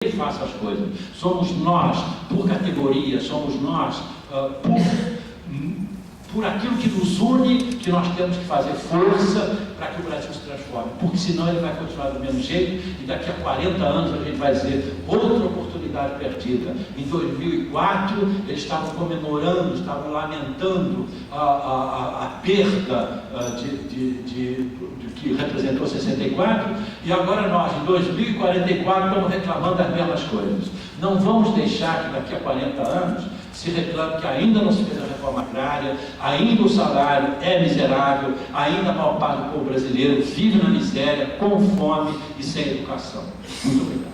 Ele faça as coisas. Somos nós, por categoria, somos nós, por aquilo que nos une, que nós temos que fazer força para que o Brasil se transforme, porque senão ele vai continuar do mesmo jeito e daqui a 40 anos a gente vai dizer outra oportunidade perdida. Em 2004 eles estavam comemorando, estavam lamentando a perda de que representou 64, e agora nós, em 2044, estamos reclamando das mesmas coisas. Não vamos deixar que daqui a 40 anos se reclame que ainda não se fez a reforma agrária, ainda o salário é miserável, ainda a maior parte do povo brasileiro vive na miséria, com fome e sem educação. Muito obrigado.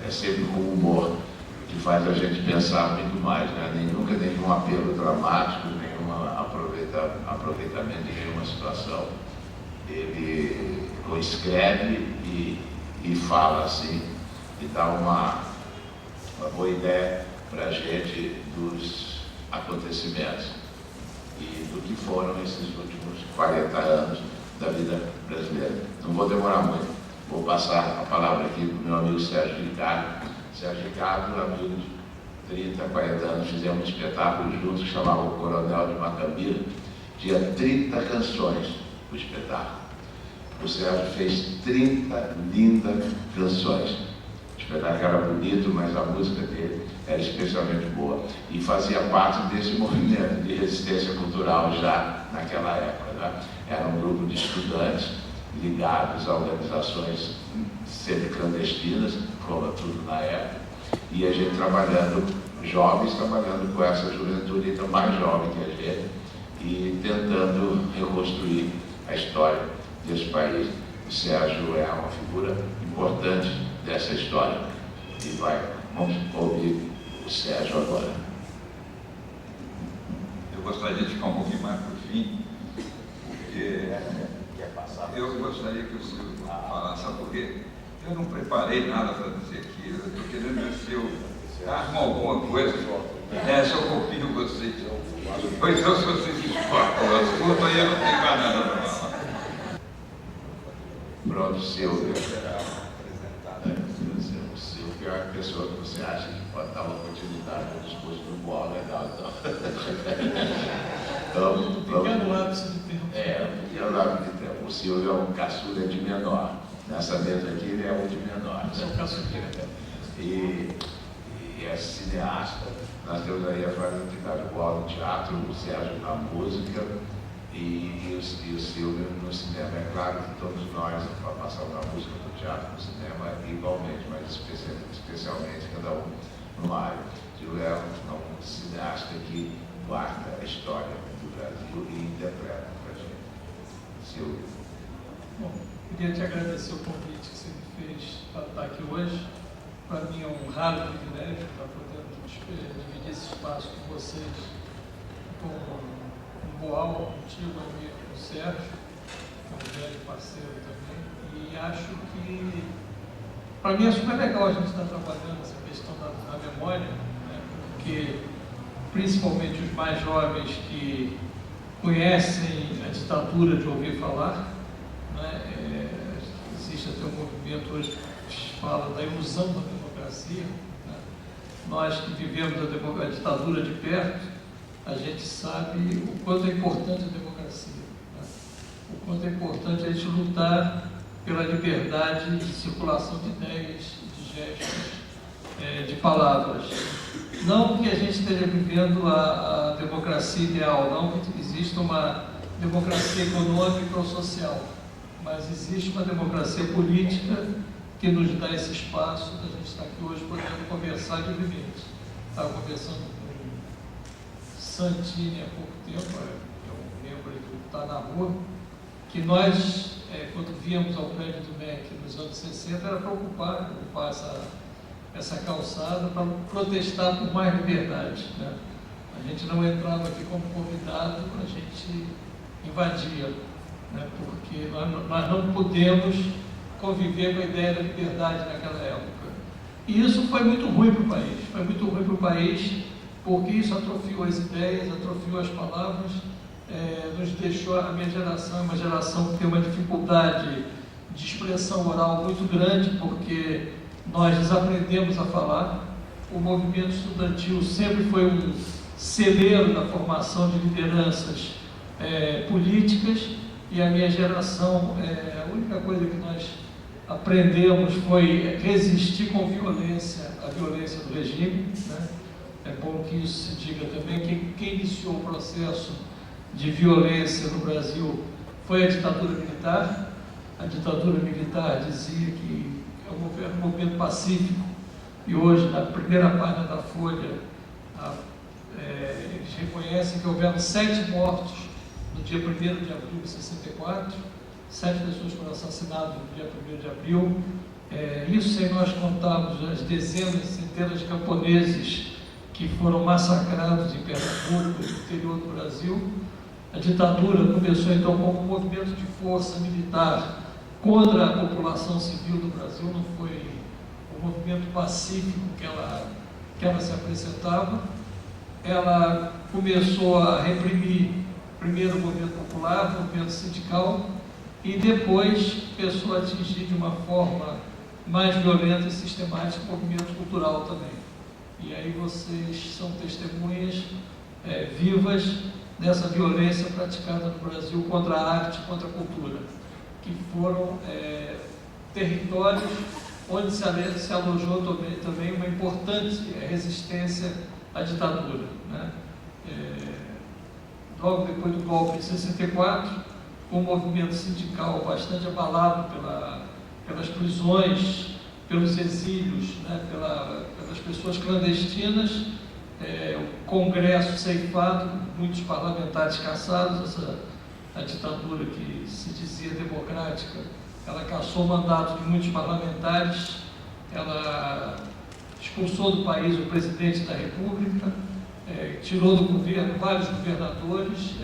É sempre com humor que faz a gente pensar muito mais, né? Nunca nenhum apelo dramático, nenhum aproveitamento de nenhuma situação. Ele o escreve e fala assim, e dá uma boa ideia para a gente dos acontecimentos e do que foram esses últimos 40 anos da vida brasileira. Não vou demorar muito. Vou passar a palavra aqui para o meu amigo Sérgio Ricardo. Sérgio Ricardo, amigo de 30, 40 anos, fizemos um espetáculo juntos que chamava O Coronel de Macambira. Tinha 30 canções no espetáculo. O Sérgio fez 30 lindas canções. O espetáculo era bonito, mas a música dele era especialmente boa. E fazia parte desse movimento de resistência cultural já naquela época, né? Era um grupo de estudantes ligados a organizações sempre clandestinas, como tudo na época, e a gente jovens trabalhando com essa juventude ainda mais jovem que a gente, e tentando reconstruir a história desse país. O Sérgio é uma figura importante dessa história, e vamos ouvir o Sérgio agora. Eu gostaria de ficar um pouquinho mais para o fim, porque eu gostaria que o senhor falasse, sabe por quê? Eu não preparei nada para dizer aqui, eu estou querendo ver se eu armo alguma coisa, se eu copio vocês. Pois eu, se vocês importam, eu escuto, aí eu não tenho mais nada para falar. Pronto, Silvio. O Silvio é a pessoa que você acha que pode dar uma continuidade no discurso do Bola, legal, então. Um pequeno lápis de tempo. Um pequeno lápis de tempo. O Silvio é um caçula de menor. Nessa mesa aqui ele é um de menor. É um caçula. E é cineasta. Nós temos aí a Flávia Ricardo Bola no teatro, o Sérgio na música e o Silvio no cinema. É claro que todos nós passamos na música, no teatro, no cinema igualmente, mas especialmente cada um numa área. O Silvio é um cineasta que guarda a história do Brasil e interpreta para a gente. Silvio. Bom, queria te agradecer o convite que você me fez para estar aqui hoje. Para mim é um raro privilégio estar podendo dividir esse espaço com vocês, com o Boal, contigo, amigo, com o Sérgio, que é um velho parceiro também. E acho que, para mim é super legal a gente estar trabalhando essa questão da memória, né, porque principalmente os mais jovens que conhecem a ditadura de ouvir falar, né, existe até um movimento hoje que fala da ilusão da democracia, né? Nós que vivemos a ditadura de perto, a gente sabe o quanto é importante a democracia, né? O quanto é importante a gente lutar pela liberdade de circulação de ideias, de gestos, de palavras. Não que a gente esteja vivendo a democracia ideal, não que exista uma democracia econômica ou social, mas existe uma democracia política que nos dá esse espaço da gente estar aqui hoje podendo conversar livremente. Estava conversando com Santini há pouco tempo, que é um membro do Tá na Rua, que nós, quando víamos ao prédio do MEC nos anos 60, era para ocupar essa calçada para protestar por mais liberdade, né? A gente não entrava aqui como convidado, a gente invadia. né? Porque nós não podemos conviver com a ideia da liberdade naquela época. E isso foi muito ruim para o país. Foi muito ruim para o país porque isso atrofiou as ideias, atrofiou as palavras, nos deixou, a minha geração, uma geração que tem uma dificuldade de expressão oral muito grande, porque nós desaprendemos a falar. O movimento estudantil sempre foi um celeiro da formação de lideranças políticas, e a minha geração, a única coisa que nós aprendemos foi resistir com violência à violência do regime, né? É bom que isso se diga também, que quem iniciou o processo de violência no Brasil foi a ditadura militar. A ditadura militar dizia que é um movimento pacífico, e hoje, na primeira página da Folha, eles reconhecem que houveram 7 mortos no dia 1º de abril de 64, 7 pessoas foram assassinadas no dia 1º de abril. Isso sem nós contarmos as dezenas, centenas de camponeses que foram massacrados em Pernambuco, no interior do Brasil. A ditadura começou então como um movimento de força militar contra a população civil do Brasil, não foi o movimento pacífico que ela se apresentava. Ela começou a reprimir primeiro o movimento popular, o movimento sindical, e depois começou a atingir de uma forma mais violenta e sistemática o movimento cultural também. E aí vocês são testemunhas vivas dessa violência praticada no Brasil contra a arte, contra a cultura, que foram territórios onde se alojou também uma importante resistência à ditadura, né? Logo depois do golpe de 64, com um movimento sindical bastante abalado pelas prisões, pelos exílios, né? pelas pessoas clandestinas, o Congresso ceifado, muitos parlamentares caçados, a ditadura que se dizia democrática, ela cassou o mandato de muitos parlamentares, ela expulsou do país o presidente da República, tirou do governo vários governadores,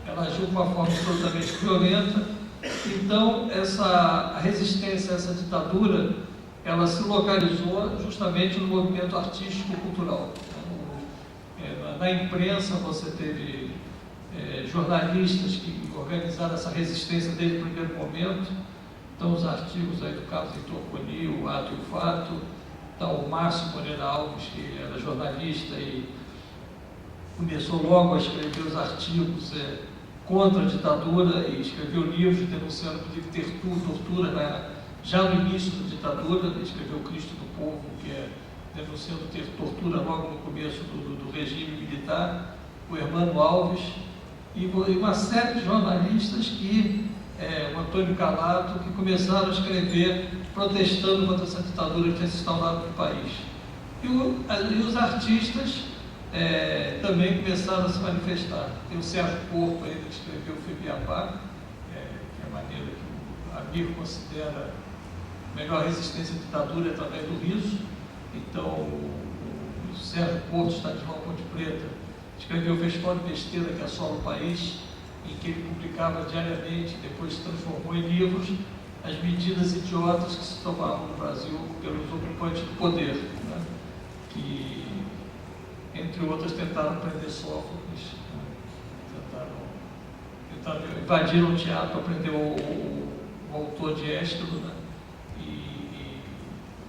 ela agiu de uma forma absolutamente violenta. Então, a resistência a essa ditadura, ela se localizou justamente no movimento artístico-cultural. Na imprensa, você teve jornalistas que organizaram essa resistência desde o primeiro momento. Então, os artigos aí do Carlos Heitor Coni, o Ato e o Fato, então, o Márcio Moreira Alves, que era jornalista e começou logo a escrever os artigos contra a ditadura, e escreveu livros denunciando inclusive tortura já no início da ditadura. Ele escreveu Cristo do Povo, que é denunciando tortura logo no começo do regime militar, o Hermano Alves, e uma série de jornalistas o Antônio Calato, que começaram a escrever protestando contra essa ditadura que tinha se instaurado no país. E os artistas também começaram a se manifestar. Tem o Sérgio Porto ainda, que escreveu o Febiabá, que é a maneira que o amigo considera a melhor resistência à ditadura através do riso. Então, o Sérgio Porto, estadual Ponte Preta, escreveu o Festival de Besteira que assola o país, em que ele publicava diariamente, depois se transformou em livros, as medidas idiotas que se tomavam no Brasil pelos ocupantes do poder, né? Que, entre outras, tentaram prender Sófocles, né? Invadiram o teatro para prender o autor de Ésquilo, né? E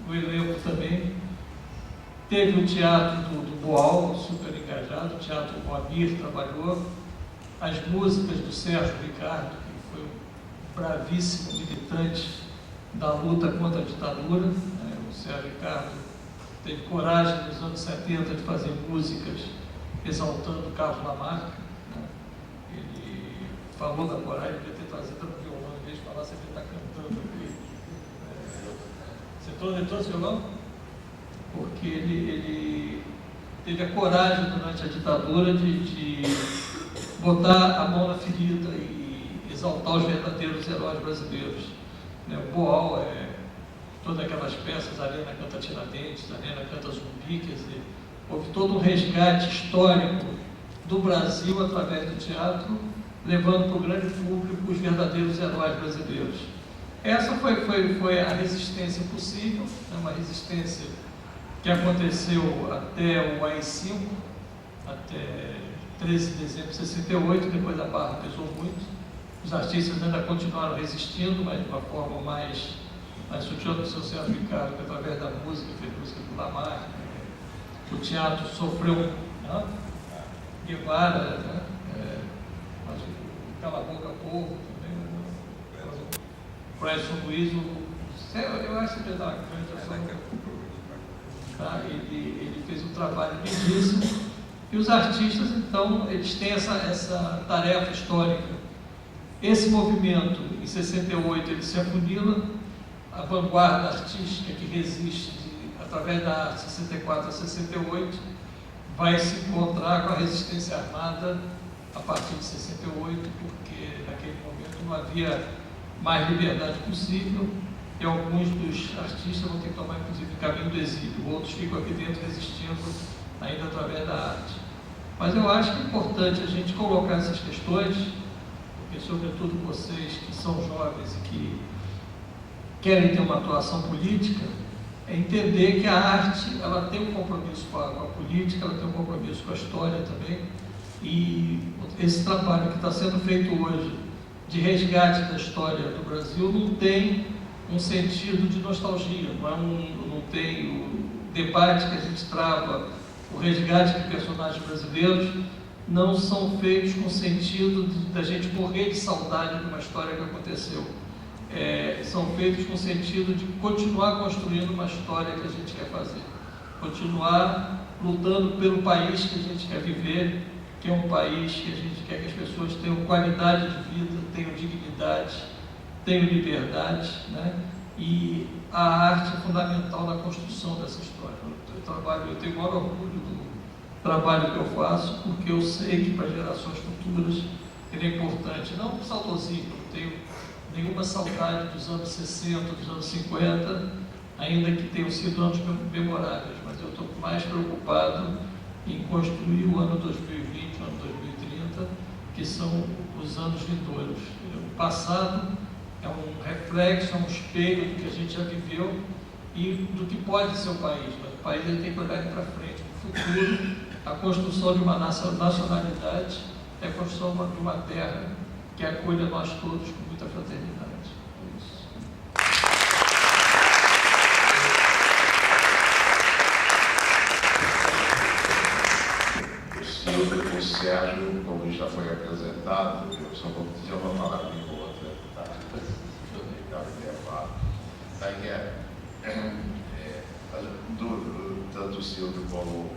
o elenco também. Teve o teatro do Boal, super engajado, o teatro Moabir trabalhou, as músicas do Sérgio Ricardo, que foi um bravíssimo militante da luta contra a ditadura, né? O Sérgio Ricardo teve coragem nos anos 70 de fazer músicas exaltando Carlos Lamarck, né? Ele falou da coragem, devia ter trazido no violão, em vez de falar, você devia estar cantando aqui. Você trouxe violão? Porque ele teve a coragem durante a ditadura de botar a mão na ferida e exaltar os verdadeiros heróis brasileiros. O Boal, todas aquelas peças, a Arena canta Tiradentes, a Arena canta Zumbi, quer dizer, houve todo um resgate histórico do Brasil através do teatro, levando para o grande público os verdadeiros heróis brasileiros. Essa foi a resistência possível, né? Uma resistência que aconteceu até o AI-5, até 13 de dezembro de 68, depois a barra pesou muito. Os artistas ainda continuaram resistindo, mas de uma forma mais sutil do seu Celso Ricardo, que através da música, fez música do Lamarck. O teatro sofreu, né? Guevara, né? Mas o Cala a Boca Povo também, o Preston Luiz, eu acho que ele fez um trabalho lindíssimo, e os artistas, então, eles têm essa tarefa histórica. Esse movimento, em 68, ele se afunila, a vanguarda artística que resiste através da arte, 64 a 68, vai se encontrar com a resistência armada a partir de 68, porque naquele momento não havia mais liberdade possível, e alguns dos artistas vão ter que tomar, inclusive, o caminho do exílio, outros ficam aqui dentro resistindo ainda através da arte. Mas eu acho que é importante a gente colocar essas questões, porque, sobretudo, vocês que são jovens e que querem ter uma atuação política, é entender que a arte, ela tem um compromisso com a política, ela tem um compromisso com a história também, e esse trabalho que está sendo feito hoje de resgate da história do Brasil não tem um sentido de nostalgia, não tem o debate que a gente trava, o resgate de personagens brasileiros, não são feitos com o sentido da gente morrer de saudade de uma história que aconteceu. São feitos com o sentido de continuar construindo uma história que a gente quer fazer, continuar lutando pelo país que a gente quer viver, que é um país que a gente quer que as pessoas tenham qualidade de vida, tenham dignidade, tenham liberdade, né? E a arte é fundamental na construção dessa história. Eu tenho o maior orgulho do trabalho que eu faço, porque eu sei que para gerações futuras ele é importante, não saudosismo, não tenho nenhuma saudade dos anos 60, dos anos 50, ainda que tenham sido anos memoráveis, mas eu estou mais preocupado em construir o ano 2020, o ano 2030, que são os anos vindouros. O passado é um reflexo, é um espelho do que a gente já viveu e do que pode ser o país, mas o país ele tem que olhar para frente, para o futuro. A construção de uma nacionalidade é a construção de uma terra que acolha nós todos com muita fraternidade. É isso. O Sérgio, como já foi apresentado, eu só vou dizer uma palavrinha ou outra, tá? Tanto o Silvio como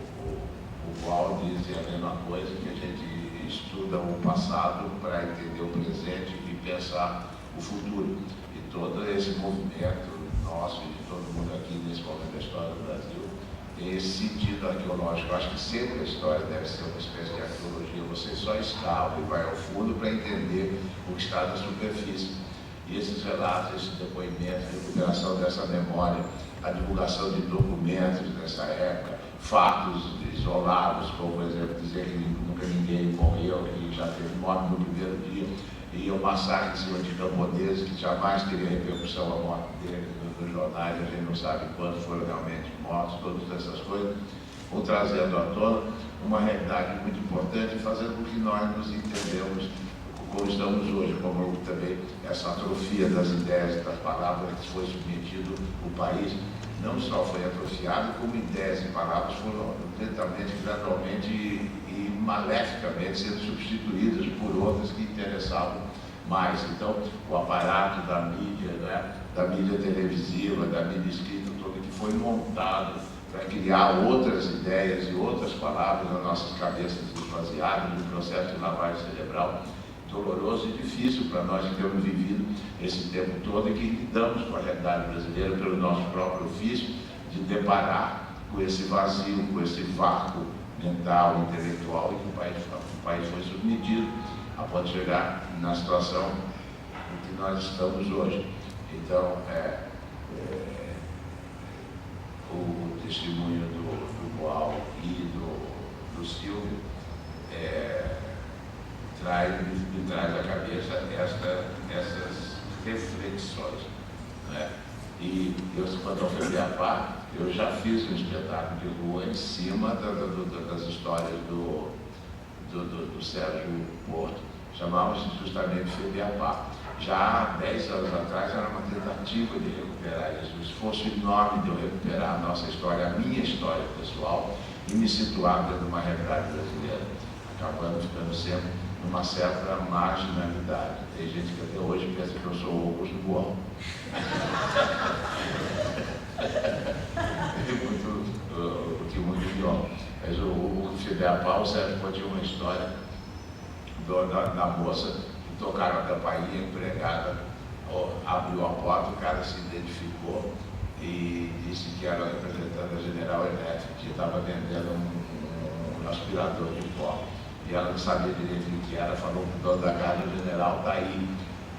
o Val dizem a mesma coisa, que a gente estuda o passado para entender o presente e pensar o futuro. E todo esse movimento nosso e de todo mundo aqui nesse momento da história do Brasil tem esse sentido arqueológico. Eu acho que sempre a história deve ser uma espécie de arqueologia. Você só escava e vai ao fundo para entender o que está na superfície. E esses relatos, esses depoimentos, a recuperação dessa memória, a divulgação de documentos dessa época, fatos isolados, como, por exemplo, dizer que nunca ninguém morreu, que já teve morte no primeiro dia, e o massacre em cima de camponeses, que jamais teria repercussão a morte dele nos jornais, a gente não sabe quantos foram realmente mortos, todas essas coisas, vão trazendo à tona uma realidade muito importante, fazendo com que nós nos entendemos como estamos hoje, como também essa atrofia das ideias e das palavras que foi submetido o país, não só foi atrofiado, como ideias e palavras foram lentamente, gradualmente e maleficamente sendo substituídas por outras que interessavam mais. Então, o aparato da mídia, né, da mídia televisiva, da mídia escrita, toda que foi montado para criar outras ideias e outras palavras nas nossas cabeças esvaziadas, no processo de lavagem cerebral doloroso e difícil para nós que temos vivido esse tempo todo e que lidamos com a realidade brasileira pelo nosso próprio ofício de deparar com esse vazio, com esse vácuo mental, intelectual, e que o país foi submetido a ponto de chegar na situação em que nós estamos hoje. Então, o testemunho do Boal e do Silvio me traz à cabeça essas reflexões, né? E eu, quando eu fui Beabá, eu já fiz um espetáculo de rua em cima das histórias do Sérgio Porto. Chamávamos justamente Beabá. Já há 10 anos atrás era uma tentativa de recuperar isso, um esforço enorme de eu recuperar a nossa história, a minha história pessoal, e me situar dentro de uma realidade brasileira, acabando ficando sempre numa certa marginalidade. Tem gente que até hoje pensa que eu sou o Augusto Boal. Muito pior. Mas o Beabá, o Sérgio Porto tinha uma história da moça que tocaram a campainha, empregada, abriu a porta, o cara se identificou e disse que era representante da General Electric, que estava vendendo um aspirador de pó. E ela não sabia direito o que era, falou para o dono da casa: o general está aí,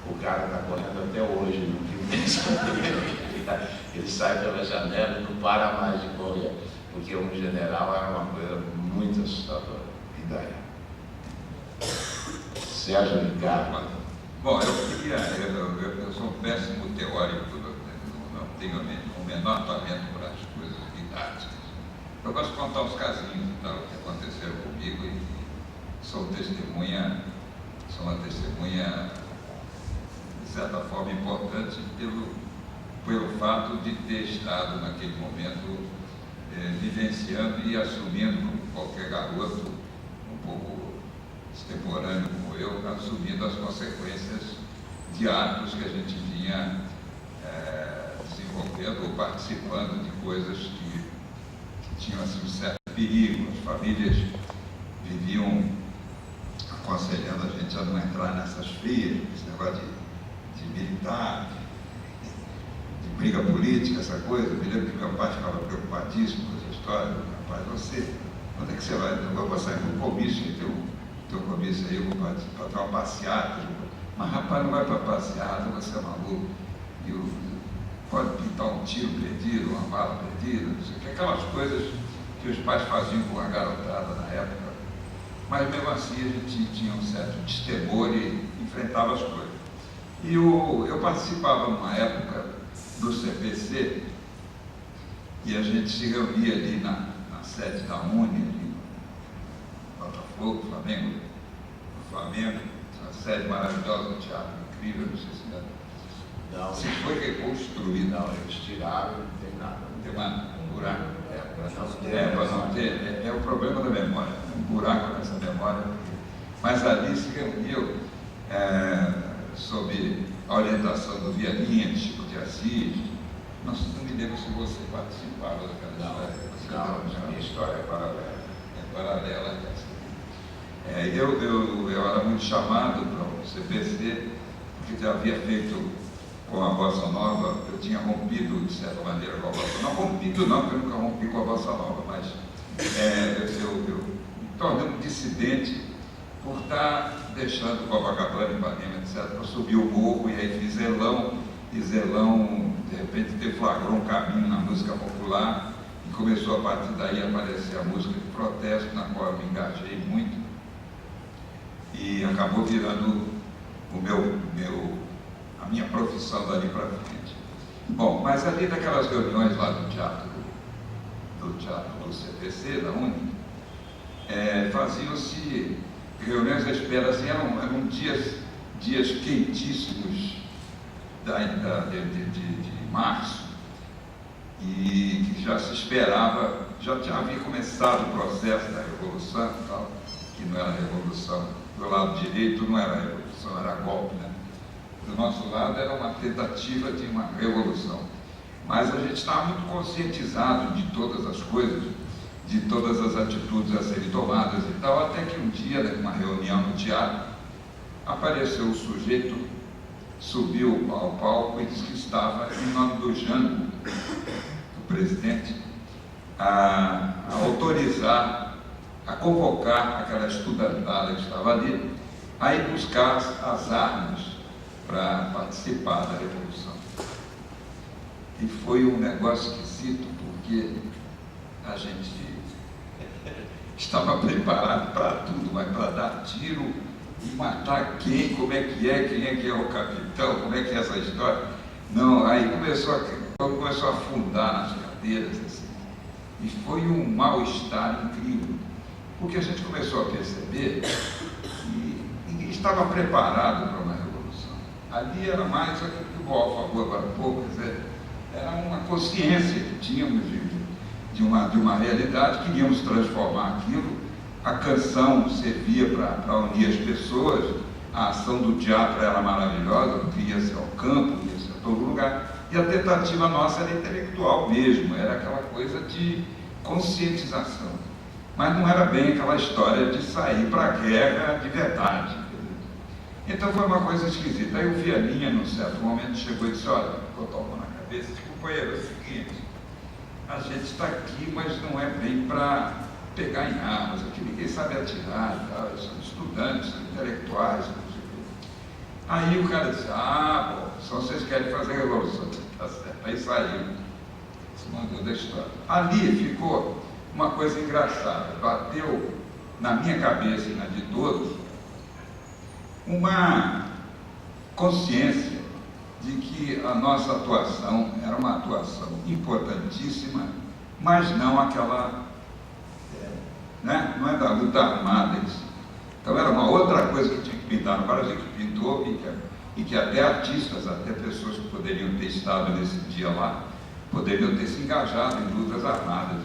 o cara está correndo até hoje, não tem saber. Ele sai pela janela e não para mais de correr, porque um general era uma coisa muito assustadora. E daí? Sérgio Ricardo. Bom, eu sou um péssimo teórico, não tenho o menor talento para as coisas didáticas. Eu gosto de contar os casinhos que aconteceram comigo e sou uma testemunha, de certa forma, importante pelo fato de ter estado naquele momento vivenciando e assumindo, como qualquer garoto um pouco extemporâneo como eu, assumindo as consequências de atos que a gente vinha desenvolvendo ou participando de coisas que tinham assim, um certo perigo. As famílias viviam aconselhando a gente a não entrar nessas frias, esse negócio de militar, de briga política, essa coisa. Eu me lembro que meu pai ficava preocupadíssimo com essa história. Rapaz, quando é que você vai? Eu vou sair para um comício, teu comício aí, eu vou para uma passeata. Mas rapaz, não vai para passeata, você é maluco. Pode pintar um tiro perdido, uma bala perdida, não sei o que, aquelas coisas que os pais faziam com a garotada na época. Mas mesmo assim a gente tinha um certo destemor e enfrentava as coisas. E eu participava numa época do CPC e a gente se reunia ali na sede da Uni, ali no Botafogo, Flamengo, uma sede maravilhosa, um teatro incrível, não sei se se foi reconstruído. Não, eles tiraram, não tem nada. Não tem nada, um buraco. Para não ter. É o problema da memória, um buraco nessa memória. Mas ali se reuniu sob a orientação do Vianinha, de Chico de Assis. Não me lembro se você participava daquela história. Não, a minha história é paralela. É paralela a essa. Eu era muito chamado para o CPC, porque já havia feito com a Bossa Nova, eu tinha rompido, de certa maneira, com a Bossa Nova. Não rompido não, porque eu nunca rompi com a Bossa Nova, mas eu me tornei um dissidente por estar deixando Copacabana, Ipanema, etc., para subir o morro, e aí fiz Zelão, e Zelão, de repente, deflagrou um caminho na música popular, e começou a partir daí a aparecer a música de protesto, na qual eu me engajei muito, e acabou virando a minha profissão dali para frente. Bom, mas ali naquelas reuniões lá do teatro do CPC, da Uni, faziam-se reuniões à espera, assim, eram dias quentíssimos de março, e que já se esperava, já havia começado o processo da Revolução e tal, que não era revolução. Do lado direito não era revolução, era golpe, né? Do nosso lado era uma tentativa de uma revolução. Mas a gente estava muito conscientizado de todas as coisas, de todas as atitudes a serem tomadas e tal, até que um dia, numa reunião no teatro, apareceu um sujeito, subiu ao palco e disse que estava, em nome do Jango, do presidente, a autorizar, a convocar aquela estudantada que estava ali, a ir buscar as armas para participar da Revolução. E foi um negócio esquisito, porque a gente estava preparado para tudo, mas para dar tiro E matar quem, como é, quem é que é o capitão, como é que é essa história. Não, aí começou a afundar nas cadeiras, assim. E foi um mal-estar incrível, porque a gente começou a perceber que ninguém estava preparado para uma revolução. Ali era mais aquilo que o Boal falou agora há pouco, quer dizer, era uma consciência que tínhamos de uma realidade, queríamos transformar aquilo. A canção servia para unir as pessoas, a ação do teatro era maravilhosa, porque ia-se ao campo, ia-se a todo lugar, e a tentativa nossa era intelectual mesmo, era aquela coisa de conscientização. Mas não era bem aquela história de sair para a guerra de verdade. Então foi uma coisa esquisita. Aí o Vianinha, num certo momento, chegou e disse: olha, botou a mão na cabeça, disse: companheiro, é o seguinte, a gente está aqui, mas não é bem para pegar em armas, aqui ninguém sabe atirar, tá? São estudantes, são intelectuais, não sei o quê. Aí o cara disse: ah, bom, só vocês querem fazer revolução, tá certo. Aí saiu, se mandou da história. Ali ficou uma coisa engraçada, bateu na minha cabeça e na de todos uma consciência de que a nossa atuação era uma atuação importantíssima, mas não aquela, não é da luta armada em si. Então era uma outra coisa que tinha que pintar no Brasil, que pintou, e que até artistas, até pessoas que poderiam ter estado nesse dia lá, poderiam ter se engajado em lutas armadas.